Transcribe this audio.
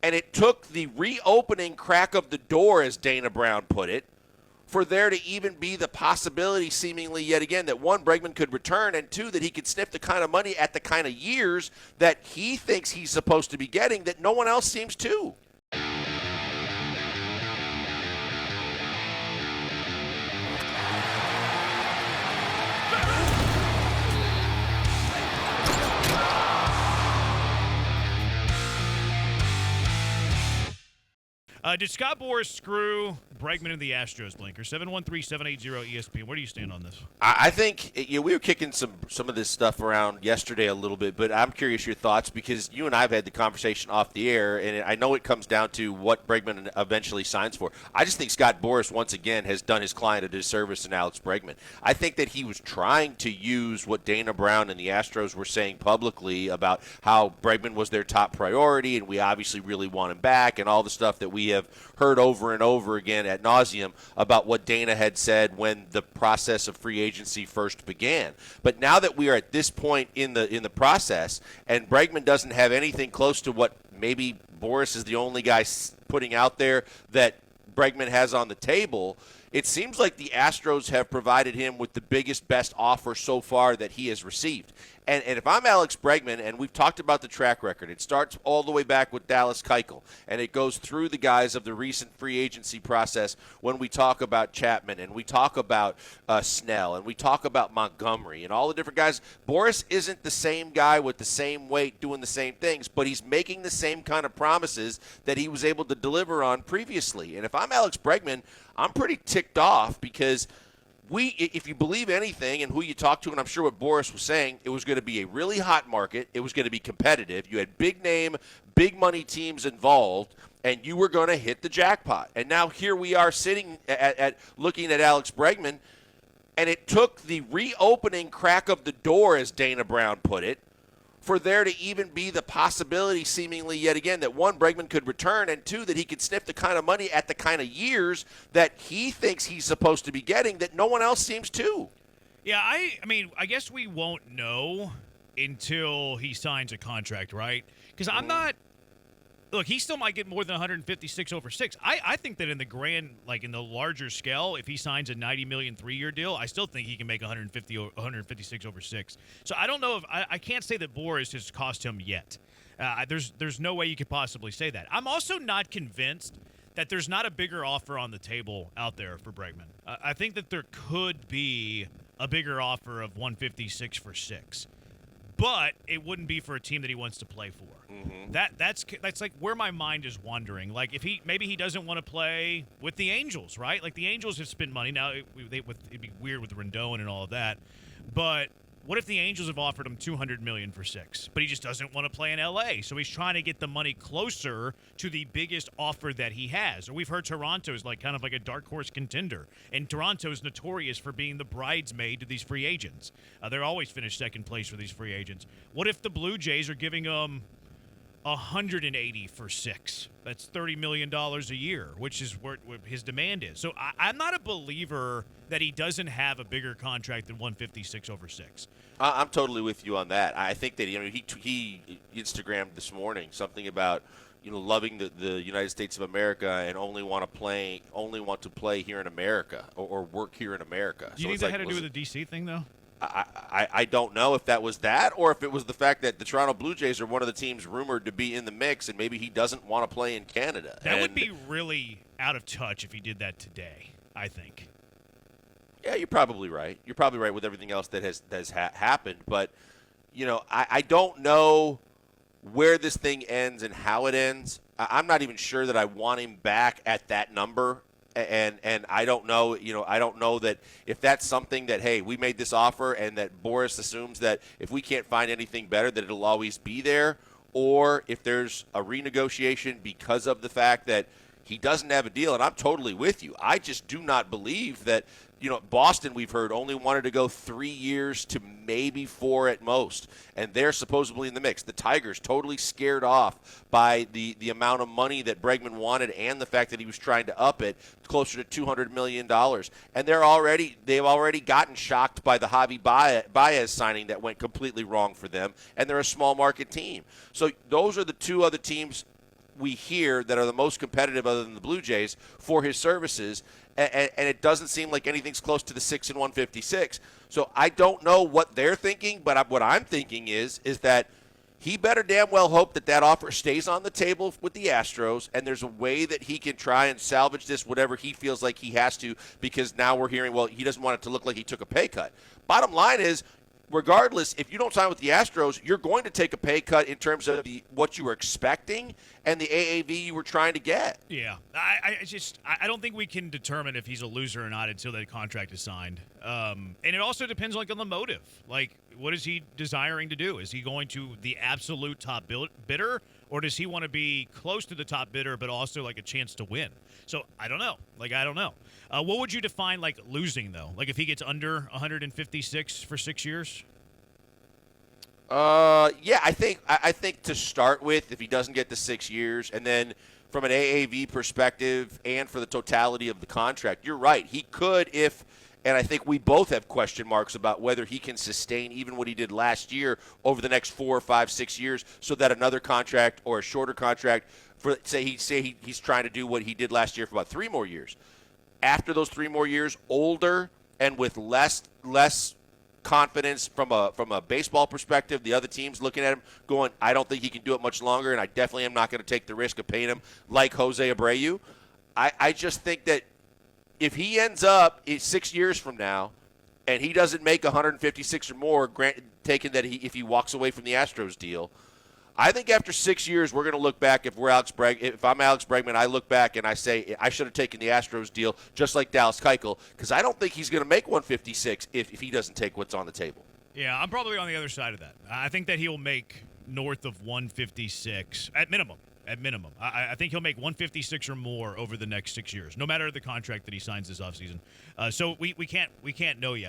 And it took the reopening crack of the door, as Dana Brown put it, for there to even be the possibility, seemingly yet again, that one, Bregman could return, and two, that he could sniff the kind of money at the kind of years that he thinks he's supposed to be getting that no one else seems to. Did Scott Boras screw Bregman and the Astros, Blinker? 713-780-ESPN. Where do you stand on this? I think we were kicking some of this stuff around yesterday a little bit, but I'm curious your thoughts because you and I have had the conversation off the air, and I know it comes down to what Bregman eventually signs for. I just think Scott Boras, once again, has done his client a disservice in Alex Bergman. I think that he was trying to use what Dana Brown and the Astros were saying publicly about how Bregman was their top priority, and we obviously really want him back, and all the stuff that we have heard over and over again ad nauseum about what Dana had said when the process of free agency first began. But now that we are at this point in the process, and Bregman doesn't have anything close to what maybe Boras is the only guy putting out there that Bregman has on the table, it seems like the Astros have provided him with the biggest, best offer so far that he has received. And if I'm Alex Bergman, and we've talked about the track record, it starts all the way back with Dallas Keuchel, and it goes through the guys of the recent free agency process when we talk about Chapman, and we talk about Snell, and we talk about Montgomery, and all the different guys. Boras isn't the same guy with the same weight doing the same things, but he's making the same kind of promises that he was able to deliver on previously. And if I'm Alex Bergman, I'm pretty ticked off because if you believe anything and who you talk to, and I'm sure what Boras was saying, it was going to be a really hot market. It was going to be competitive. You had big name, big money teams involved, and you were going to hit the jackpot. And now here we are sitting at looking at Alex Bergman, and it took the reopening crack of the door, as Dana Brown put it, for there to even be the possibility, seemingly yet again, that one, Bregman could return, and two, that he could sniff the kind of money at the kind of years that he thinks he's supposed to be getting that no one else seems to. Yeah, I mean, I guess we won't know until he signs a contract, right? Because I'm not – look, he still might get more than 156 over 6. I think that in the grand, like in the larger scale, if he signs a $90 million 3-year deal, I still think he can make 156 over 6. So I don't know if I can't say that Boras has cost him yet. There's no way you could possibly say that. I'm also not convinced that there's not a bigger offer on the table out there for Bregman. I think that there could be a bigger offer of 156 for 6. But it wouldn't be for a team that he wants to play for. Mm-hmm. That's like where my mind is wandering. Like if maybe he doesn't want to play with the Angels, right? Like the Angels have spent money now. It'd be weird with Rendon and all of that. But what if the Angels have offered him $200 million for 6, but he just doesn't want to play in L.A., so he's trying to get the money closer to the biggest offer that he has. Or we've heard Toronto is like kind of like a dark horse contender, and Toronto is notorious for being the bridesmaid to these free agents. They're always finished second place for these free agents. What if the Blue Jays are giving him 180 for 6? That's $30 million a year, which is what his demand is. So I'm not a believer that he doesn't have a bigger contract than 156 over 6. I'm totally with you on that. I think that he Instagrammed this morning something about loving the United States of America and only want to play here in America or work here in America. Do you think that had to do with the D.C. thing though? I don't know if that was that or if it was the fact that the Toronto Blue Jays are one of the teams rumored to be in the mix and maybe he doesn't want to play in Canada. That would be really out of touch if he did that today, I think. Yeah, you're probably right. You're probably right with everything else that has happened. But, I don't know where this thing ends and how it ends. I'm not even sure that I want him back at that number. And I don't know, I don't know that if that's something that, hey, we made this offer and that Boras assumes that if we can't find anything better that it'll always be there, or if there's a renegotiation because of the fact that he doesn't have a deal. And I'm totally with you. I just do not believe that, Boston, we've heard, only wanted to go 3 years to maybe 4 at most, and they're supposedly in the mix. The Tigers totally scared off by the amount of money that Bregman wanted and the fact that he was trying to up it closer to $200 million. And they've already gotten shocked by the Javi Baez signing that went completely wrong for them, and they're a small market team. So those are the two other teams we hear that are the most competitive other than the Blue Jays for his services, and it doesn't seem like anything's close to the 6 and 156. So I don't know what they're thinking, but what I'm thinking is that he better damn well hope that offer stays on the table with the Astros, and there's a way that he can try and salvage this, whatever he feels like he has to, because now we're hearing, well, he doesn't want it to look like he took a pay cut. Bottom line is, regardless, if you don't sign with the Astros, you're going to take a pay cut in terms of what you were expecting and the AAV you were trying to get. Yeah. I don't think we can determine if he's a loser or not until that contract is signed. And it also depends, on the motive. Like, what is he desiring to do? Is he going to the absolute top bidder, or does he want to be close to the top bidder but also, like, a chance to win? So, I don't know. I don't know. What would you define, like, losing, though? Like, if he gets under 156 for 6 years? Yeah, I think to start with, if he doesn't get the 6 years, and then from an AAV perspective and for the totality of the contract, you're right. He could and I think we both have question marks about whether he can sustain even what he did last year over the next 4, 5, 6 years, so that another contract or a shorter contract, he's trying to do what he did last year for about 3 more years. After those 3 more years, older and with less confidence from a baseball perspective, the other team's looking at him going, I don't think he can do it much longer, and I definitely am not going to take the risk of paying him like Jose Abreu. I just think that if he ends up 6 years from now and he doesn't make 156 or more, if he walks away from the Astros deal, I think after 6 years we're going to look back. If I'm Alex Bergman, I look back and I say I should have taken the Astros deal, just like Dallas Keuchel, because I don't think he's going to make 156 if he doesn't take what's on the table. Yeah, I'm probably on the other side of that. I think that he'll make north of 156 at minimum. I think he'll make 156 or more over the next 6 years, no matter the contract that he signs this offseason. So we can't know yet.